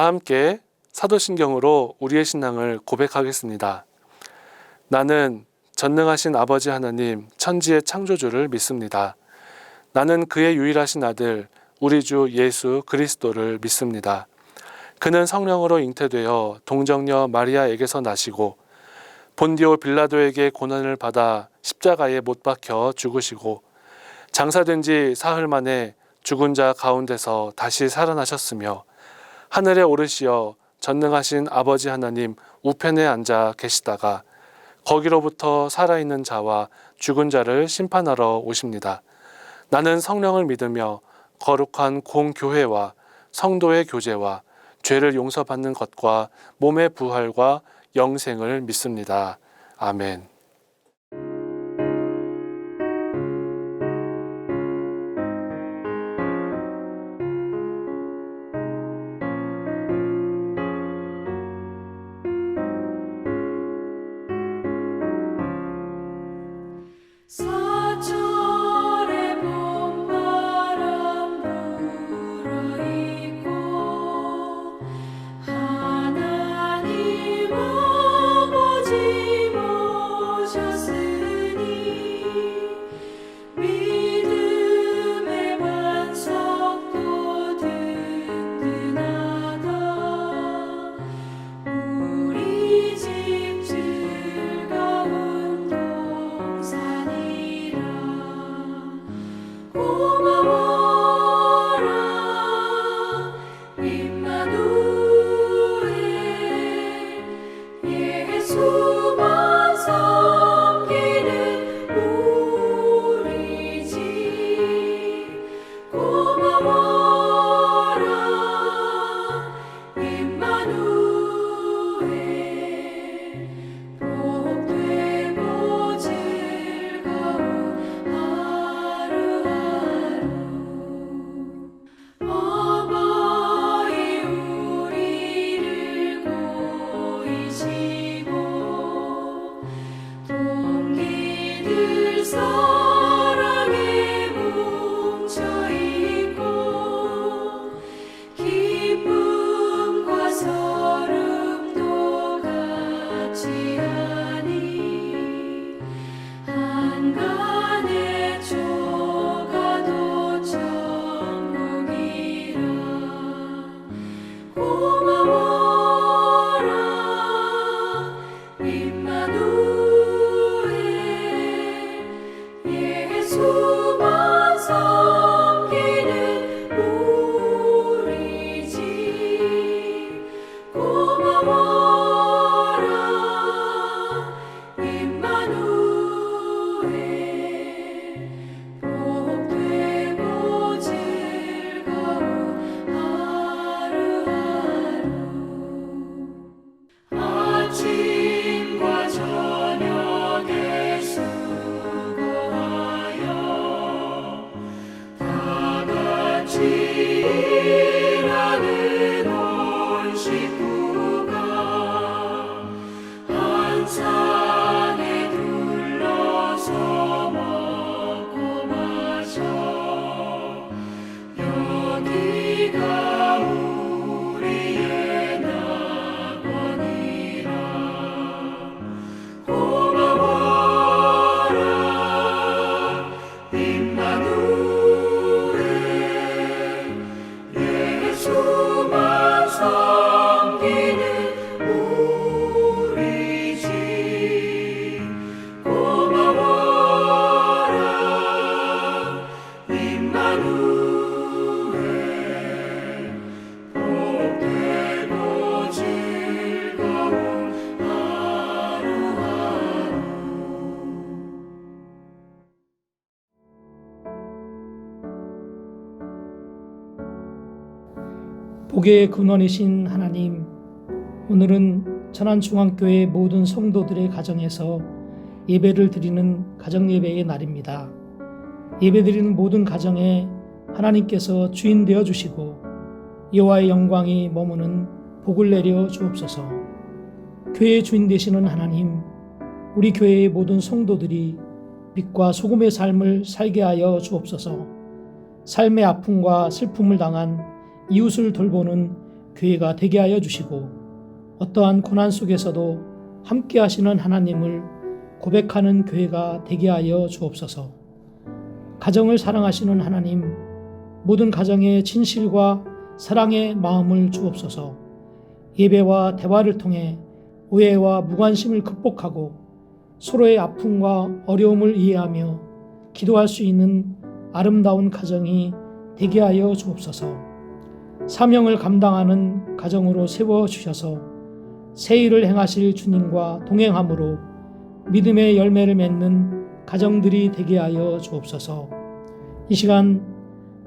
다 함께 사도신경으로 우리의 신앙을 고백하겠습니다. 나는 전능하신 아버지 하나님 천지의 창조주를 믿습니다. 나는 그의 유일하신 아들 우리 주 예수 그리스도를 믿습니다. 그는 성령으로 잉태되어 동정녀 마리아에게서 나시고 본디오 빌라도에게 고난을 받아 십자가에 못 박혀 죽으시고 장사된 지 사흘 만에 죽은 자 가운데서 다시 살아나셨으며 하늘에 오르시어 전능하신 아버지 하나님 우편에 앉아 계시다가 거기로부터 살아있는 자와 죽은 자를 심판하러 오십니다. 나는 성령을 믿으며 거룩한 공교회와 성도의 교제와 죄를 용서받는 것과 몸의 부활과 영생을 믿습니다. 아멘. 사철의 봄바람 불어있고 하나님 아버지 모셨으니 믿음의 반석도 든든하다. 우리 집 즐거운 동산이라. 고마워라 임마누엘. 예수만 섬기는 우리 집. 고마워라 임마누엘. 복되고 즐거운 하루하루. 어버이 우리를 보이시고 동기들 사랑에 뭉쳐있고 기쁨과 서름도 같이 하니 한간의 조가도 천국이라. 고마워라 임마누엘. 예수만 섬기는 우리 집. 고마워라 임마누엘. 복되고 즐거운 하루하루. 아침과 저녁에 수고하여 다 같이 일하는 온 식구가 한 상에 둘러서 먹고 마셔. 여기가 우리의 낙원이라. 고마워라 임마누엘. 예수만 섬기는 우리 집. 고마워라 임마누엘. 복되고 즐거운 하루하루. 복의 근원이신 하나님, 오늘은 천안중앙교회 모든 성도들의 가정에서 예배를 드리는 가정예배의 날입니다. 예배드리는 모든 가정에 하나님께서 주인 되어 주시고 여호와의 영광이 머무는 복을 내려 주옵소서. 교회의 주인 되시는 하나님, 우리 교회의 모든 성도들이 빛과 소금의 삶을 살게 하여 주옵소서. 삶의 아픔과 슬픔을 당한 이웃을 돌보는 교회가 되게 하여 주시고 어떠한 고난 속에서도 함께 하시는 하나님을 고백하는 교회가 되게 하여 주옵소서. 가정을 사랑하시는 하나님, 모든 가정에 진실과 사랑의 마음을 주옵소서. 예배와 대화를 통해 오해와 무관심을 극복하고 서로의 아픔과 어려움을 이해하며 기도할 수 있는 아름다운 가정이 되게 하여 주옵소서. 사명을 감당하는 가정으로 세워주셔서 새 일을 행하실 주님과 동행함으로 믿음의 열매를 맺는 가정들이 되게 하여 주옵소서. 이 시간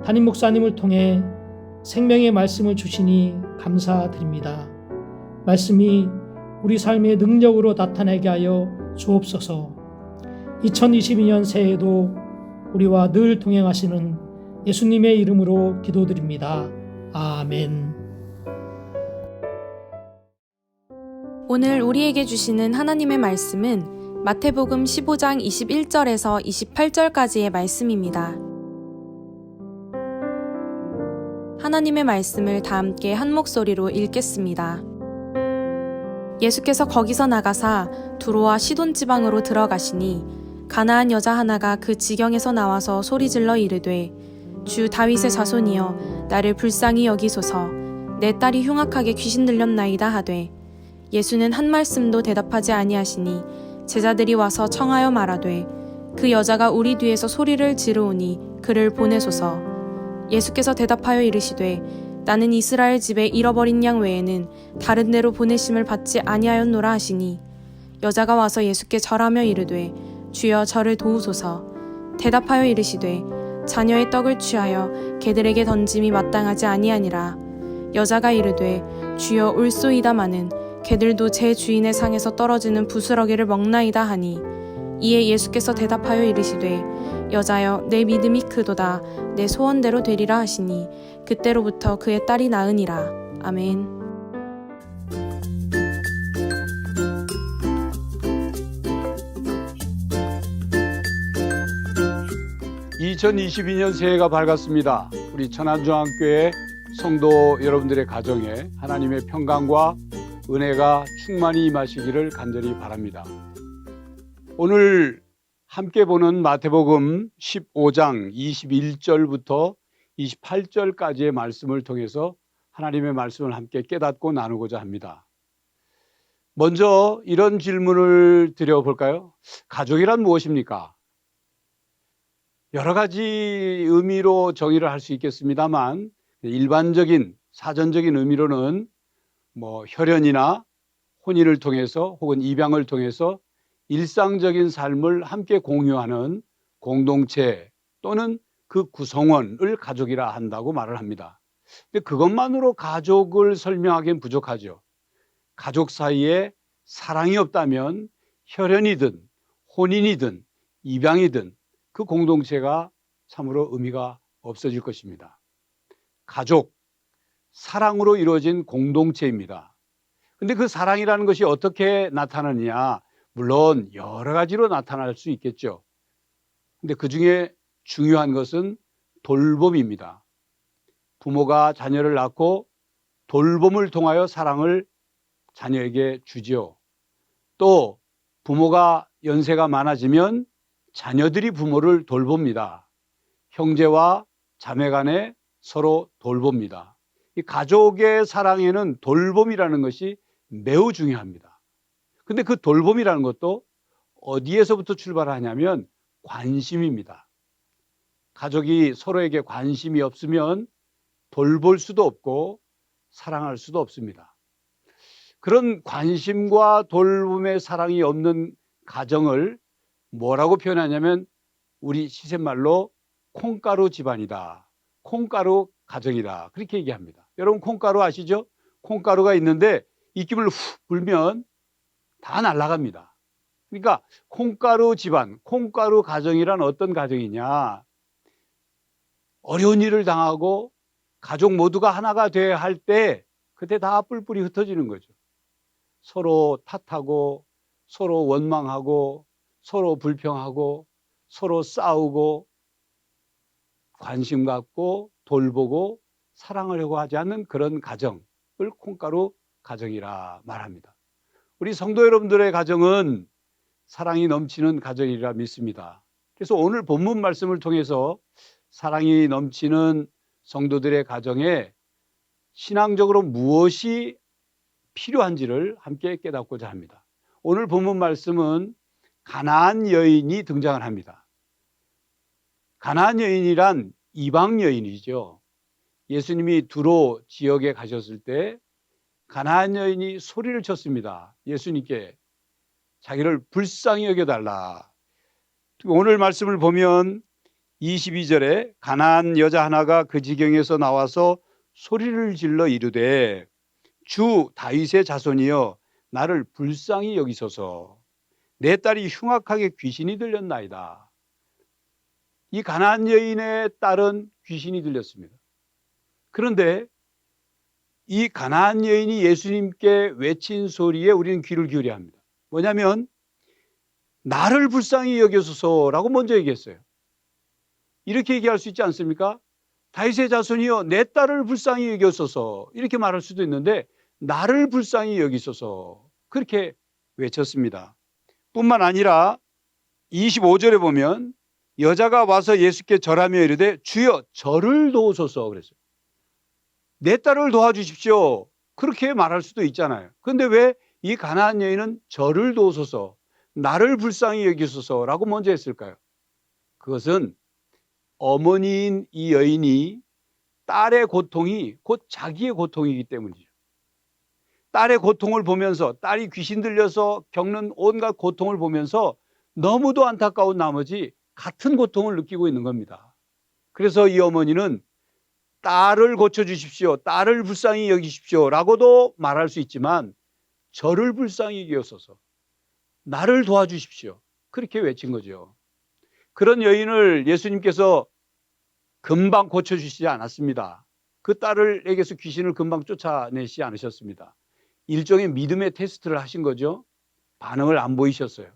담임 목사님을 통해 생명의 말씀을 주시니 감사드립니다. 말씀이 우리 삶의 능력으로 나타나게 하여 주옵소서. 2022년 새해에도 우리와 늘 동행하시는 예수님의 이름으로 기도드립니다. 아멘. 오늘 우리에게 주시는 하나님의 말씀은 마태복음 15장 21절에서 28절까지의 말씀입니다. 하나님의 말씀을 다 함께 한 목소리로 읽겠습니다. 예수께서 거기서 나가사 두로와 시돈 지방으로 들어가시니 가나안 여자 하나가 그 지경에서 나와서 소리질러 이르되 주 다윗의 자손이여 나를 불쌍히 여기소서 내 딸이 흉악하게 귀신 들렸나이다 하되 예수는 한 말씀도 대답하지 아니하시니 제자들이 와서 청하여 말하되 그 여자가 우리 뒤에서 소리를 지르오니 그를 보내소서. 예수께서 대답하여 이르시되 나는 이스라엘 집에 잃어버린 양 외에는 다른 데로 보내심을 받지 아니하였노라 하시니 여자가 와서 예수께 절하며 이르되 주여 저를 도우소서. 대답하여 이르시되 자녀의 떡을 취하여 개들에게 던짐이 마땅하지 아니하니라. 여자가 이르되 주여 올소이다마는 개들도 제 주인의 상에서 떨어지는 부스러기를 먹나이다 하니 이에 예수께서 대답하여 이르시되 여자여 내 믿음이 크도다 내 소원대로 되리라 하시니 그때로부터 그의 딸이 나으니라. 아멘. (2022년) 새해가 밝았습니다. 우리 천안중앙교회 성도 여러분들의 가정에 하나님의 평강과 은혜가 충만히 임하시기를 간절히 바랍니다. 오늘 함께 보는 마태복음 15장 21절부터 28절까지의 말씀을 통해서 하나님의 말씀을 함께 깨닫고 나누고자 합니다. 먼저 이런 질문을 드려볼까요? 가족이란 무엇입니까? 여러 가지 의미로 정의를 할 수 있겠습니다만 일반적인 사전적인 의미로는 혈연이나 혼인을 통해서 혹은 입양을 통해서 일상적인 삶을 함께 공유하는 공동체 또는 그 구성원을 가족이라 한다고 말을 합니다. 근데 그것만으로 가족을 설명하기엔 부족하죠. 가족 사이에 사랑이 없다면 혈연이든 혼인이든 입양이든 그 공동체가 참으로 의미가 없어질 것입니다. 가족, 사랑으로 이루어진 공동체입니다. 근데 그 사랑이라는 것이 어떻게 나타나느냐? 물론 여러 가지로 나타날 수 있겠죠. 근데 그 중에 중요한 것은 돌봄입니다. 부모가 자녀를 낳고 돌봄을 통하여 사랑을 자녀에게 주지요. 또 부모가 연세가 많아지면 자녀들이 부모를 돌봅니다. 형제와 자매 간에 서로 돌봅니다. 이 가족의 사랑에는 돌봄이라는 것이 매우 중요합니다. 근데 그 돌봄이라는 것도 어디에서부터 출발하냐면 관심입니다. 가족이 서로에게 관심이 없으면 돌볼 수도 없고 사랑할 수도 없습니다. 그런 관심과 돌봄의 사랑이 없는 가정을 뭐라고 표현하냐면 우리 시샘말로 콩가루 집안이다. 콩가루 가정이다. 그렇게 얘기합니다. 여러분 콩가루 아시죠? 콩가루가 있는데 입김을 훅 불면 다 날아갑니다. 그러니까 콩가루 집안, 콩가루 가정이란 어떤 가정이냐? 어려운 일을 당하고 가족 모두가 하나가 돼야 할 때 그때 다 뿔뿔이 흩어지는 거죠. 서로 탓하고 서로 원망하고 서로 불평하고 서로 싸우고 관심 갖고 돌보고 사랑하려고 하지 않는 그런 가정, 콩가루 가정이라 말합니다. 우리 성도 여러분들의 가정은 사랑이 넘치는 가정이라 믿습니다. 그래서 오늘 본문 말씀을 통해서 사랑이 넘치는 성도들의 가정에 신앙적으로 무엇이 필요한지를 함께 깨닫고자 합니다. 오늘 본문 말씀은 가나안 여인이 등장을 합니다. 가나안 여인이란 이방 여인이죠. 예수님이 두로 지역에 가셨을 때 가나안 여인이 소리를 쳤습니다. 예수님께 자기를 불쌍히 여겨달라. 오늘 말씀을 보면 22절에 가나안 여자 하나가 그 지경에서 나와서 소리를 질러 이르되 주 다윗의 자손이여 나를 불쌍히 여기소서. 내 딸이 흉악하게 귀신이 들렸나이다. 이 가나안 여인의 딸은 귀신이 들렸습니다. 그런데 이 가나안 여인이 예수님께 외친 소리에 우리는 귀를 기울여야 합니다. 뭐냐면 나를 불쌍히 여기소서라고 먼저 얘기했어요. 이렇게 얘기할 수 있지 않습니까? 다윗의 자손이여 내 딸을 불쌍히 여기소서 이렇게 말할 수도 있는데 나를 불쌍히 여기소서 그렇게 외쳤습니다. 뿐만 아니라 25절에 보면 여자가 와서 예수께 절하며 이르되 주여 저를 도우소서 그랬어요. 내 딸을 도와주십시오. 그렇게 말할 수도 있잖아요. 그런데 왜 이 가나안 여인은 저를 도우소서, 나를 불쌍히 여기소서라고 먼저 했을까요? 그것은 어머니인 이 여인이 딸의 고통이 곧 자기의 고통이기 때문이죠. 딸의 고통을 보면서 딸이 귀신 들려서 겪는 온갖 고통을 보면서 너무도 안타까운 나머지 같은 고통을 느끼고 있는 겁니다. 그래서 이 어머니는 딸을 고쳐주십시오. 딸을 불쌍히 여기십시오. 라고도 말할 수 있지만 저를 불쌍히 여기소서. 나를 도와주십시오. 그렇게 외친 거죠. 그런 여인을 예수님께서 금방 고쳐주시지 않았습니다. 그 딸에게서 귀신을 금방 쫓아내시지 않으셨습니다. 일종의 믿음의 테스트를 하신 거죠. 반응을 안 보이셨어요.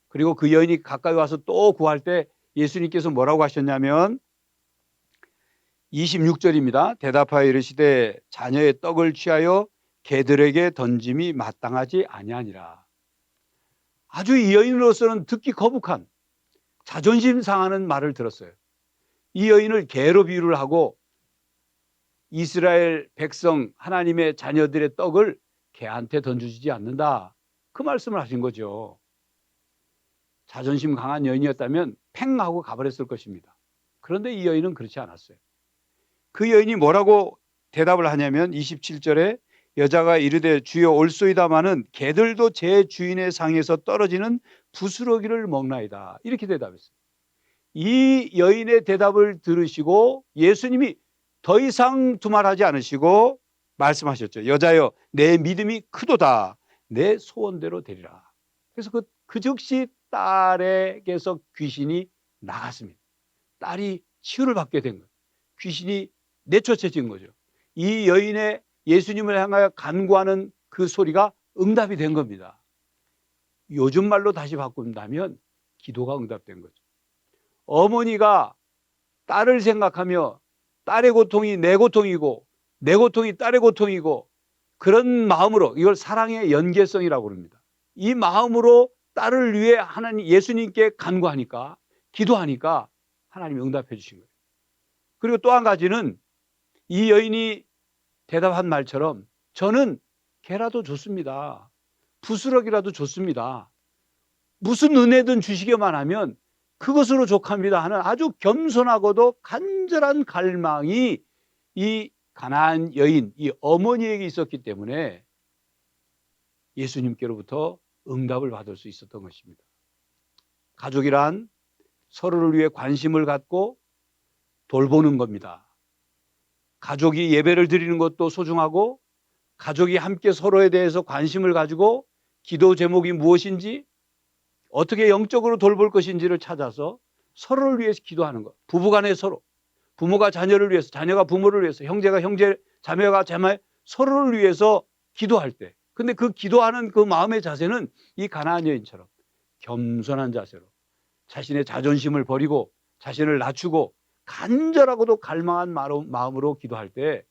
그리고 그 여인이 가까이 와서 또 구할 때 예수님께서 뭐라고 하셨냐면 26절입니다. 대답하여 이르시되 자녀의 떡을 취하여 개들에게 던짐이 마땅하지 아니하니라. 아주 이 여인으로서는 듣기 거북한 자존심 상하는 말을 들었어요. 이 여인을 개로 비유를 하고 이스라엘 백성 하나님의 자녀들의 떡을 개한테 던져주지 않는다. 그 말씀을 하신 거죠. 자존심 강한 여인이었다면 팽 하고 가버렸을 것입니다. 그런데 이 여인은 그렇지 않았어요. 그 여인이 뭐라고 대답을 하냐면 27절에 여자가 이르되 주여 올소이다마는 개들도 제 주인의 상에서 떨어지는 부스러기를 먹나이다. 이렇게 대답했어요. 이 여인의 대답을 들으시고 예수님이 더 이상 두말하지 않으시고 말씀하셨죠. 여자여 내 믿음이 크도다. 내 소원대로 되리라. 그래서 그 즉시 딸에게서 귀신이 나갔습니다. 딸이 치유를 받게 된 거예요. 귀신이 내쫓아진 거죠. 이 여인의 예수님을 향하여 간구하는 그 소리가 응답이 된 겁니다. 요즘 말로 다시 바꾼다면 기도가 응답된 거죠. 어머니가 딸을 생각하며 딸의 고통이 내 고통이고 내 고통이 딸의 고통이고 그런 마음으로 이걸 사랑의 연계성이라고 합니다. 이 마음으로 딸을 위해 하나님 예수님께 간구하니까 기도하니까 하나님이 응답해 주신 거예요. 그리고 또 한 가지는 이 여인이 대답한 말처럼 저는 개라도 좋습니다. 부스러기라도 좋습니다. 무슨 은혜든 주시기만 하면 그것으로 족합니다 하는 아주 겸손하고도 간절한 갈망이 이 가나안 여인, 이 어머니에게 있었기 때문에 예수님께로부터 응답을 받을 수 있었던 것입니다. 가족이란 서로를 위해 관심을 갖고 돌보는 겁니다. 가족이 예배를 드리는 것도 소중하고 가족이 함께 서로에 대해서 관심을 가지고 기도 제목이 무엇인지 어떻게 영적으로 돌볼 것인지를 찾아서 서로를 위해서 기도하는 것. 부부간에 서로, 부모가 자녀를 위해서, 자녀가 부모를 위해서, 형제가 형제, 자매가 자매 서로를 위해서 기도할 때. 근데 그 기도하는 그 마음의 자세는 이 가나안 여인처럼 겸손한 자세로 자신의 자존심을 버리고 자신을 낮추고 간절하고도 갈망한 마음으로 기도할 때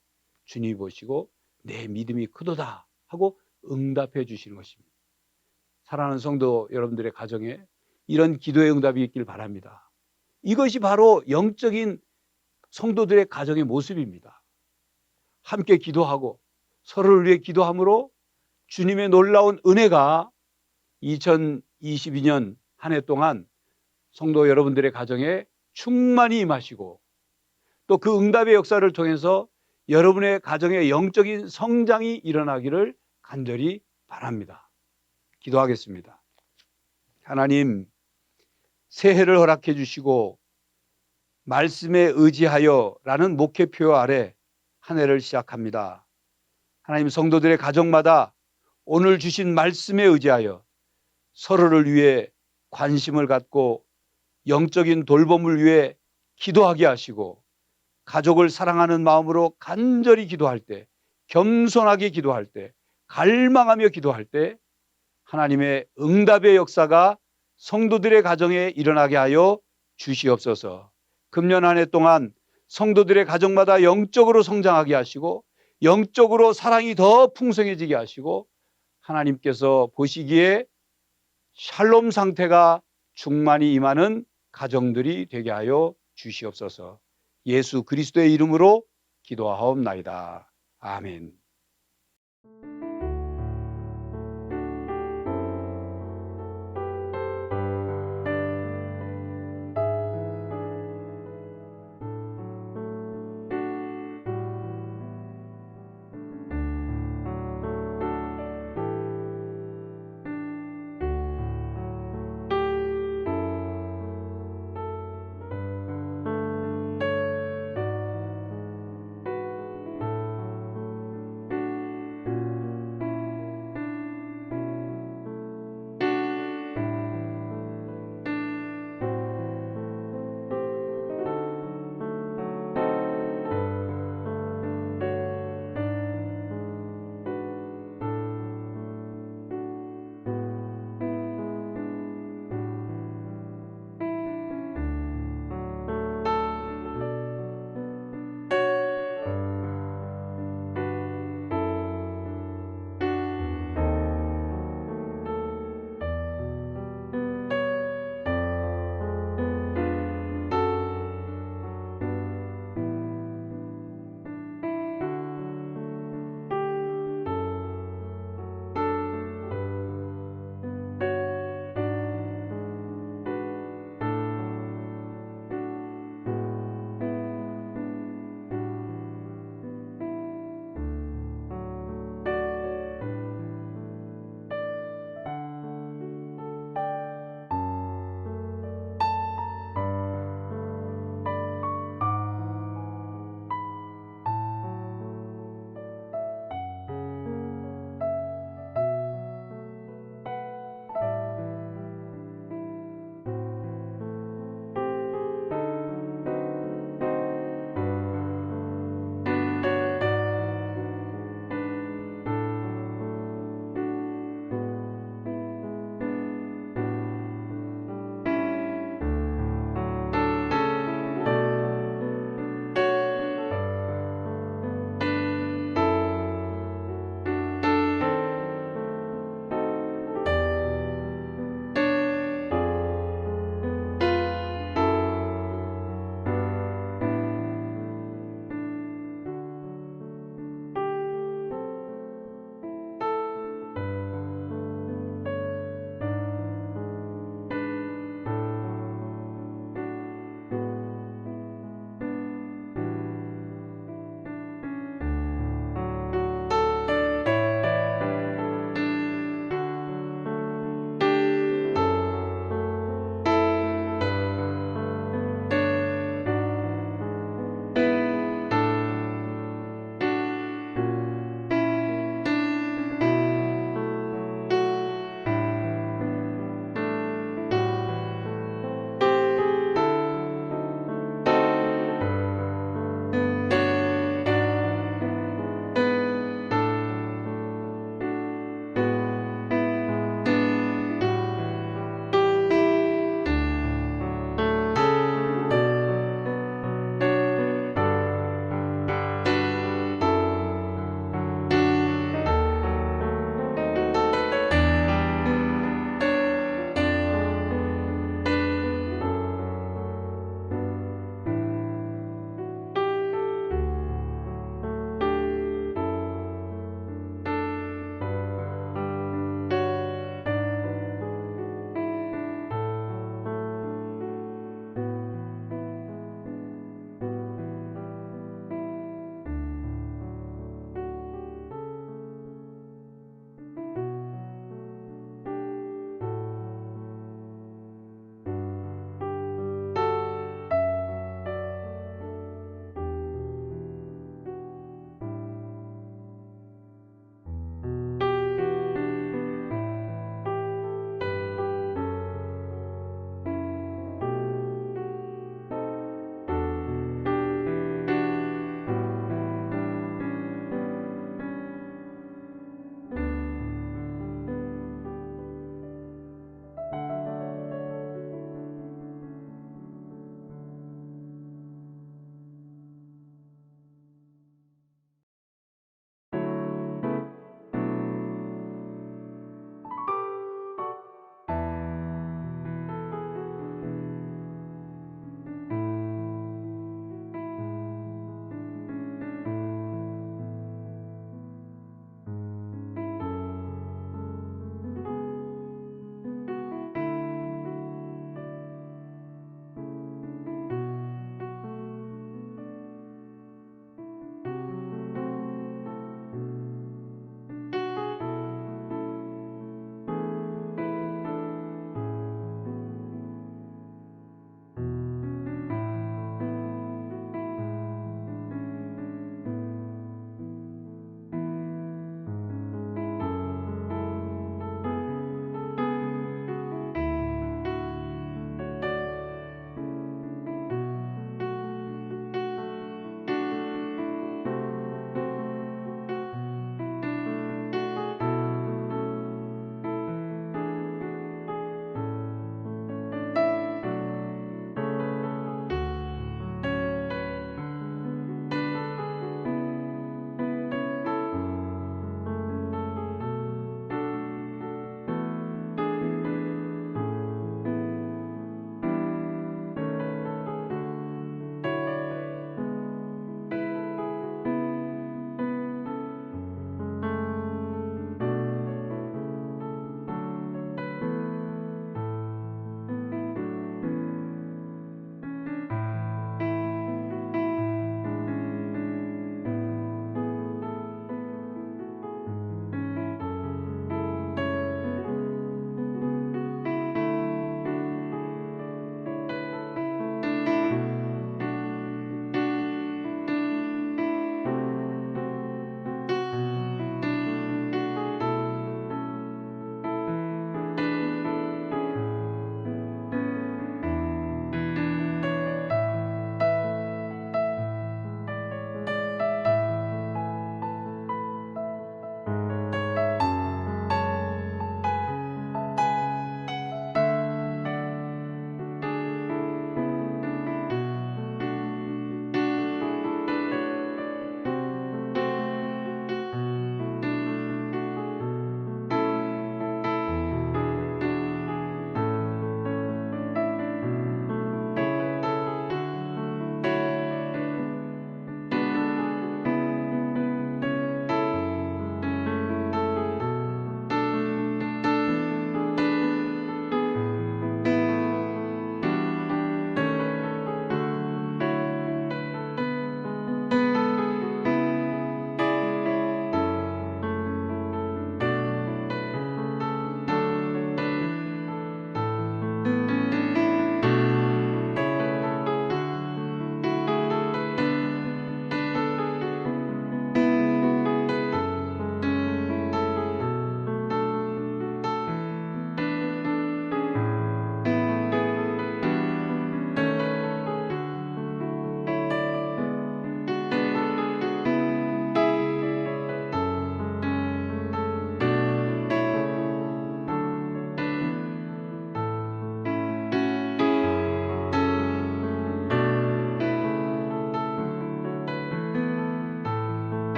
주님이 보시고 내 믿음이 크도다 하고 응답해 주시는 것입니다. 사랑하는 성도 여러분들의 가정에 이런 기도의 응답이 있길 바랍니다. 이것이 바로 영적인 성도들의 가정의 모습입니다. 함께 기도하고 서로를 위해 기도함으로 주님의 놀라운 은혜가 2022년 한 해 동안 성도 여러분들의 가정에 충만히 임하시고 또 그 응답의 역사를 통해서 여러분의 가정의 영적인 성장이 일어나기를 간절히 바랍니다. 기도하겠습니다. 하나님, 새해를 허락해 주시고 말씀에 의지하여 라는 목회표 아래 한 해를 시작합니다. 하나님, 성도들의 가정마다 오늘 주신 말씀에 의지하여 서로를 위해 관심을 갖고 영적인 돌봄을 위해 기도하게 하시고 가족을 사랑하는 마음으로 간절히 기도할 때, 겸손하게 기도할 때, 갈망하며 기도할 때 하나님의 응답의 역사가 성도들의 가정에 일어나게 하여 주시옵소서. 금년 한 해 동안 성도들의 가정마다 영적으로 성장하게 하시고 영적으로 사랑이 더 풍성해지게 하시고 하나님께서 보시기에 샬롬 상태가 충만히 임하는 가정들이 되게 하여 주시옵소서. 예수 그리스도의 이름으로 기도하옵나이다. 아멘.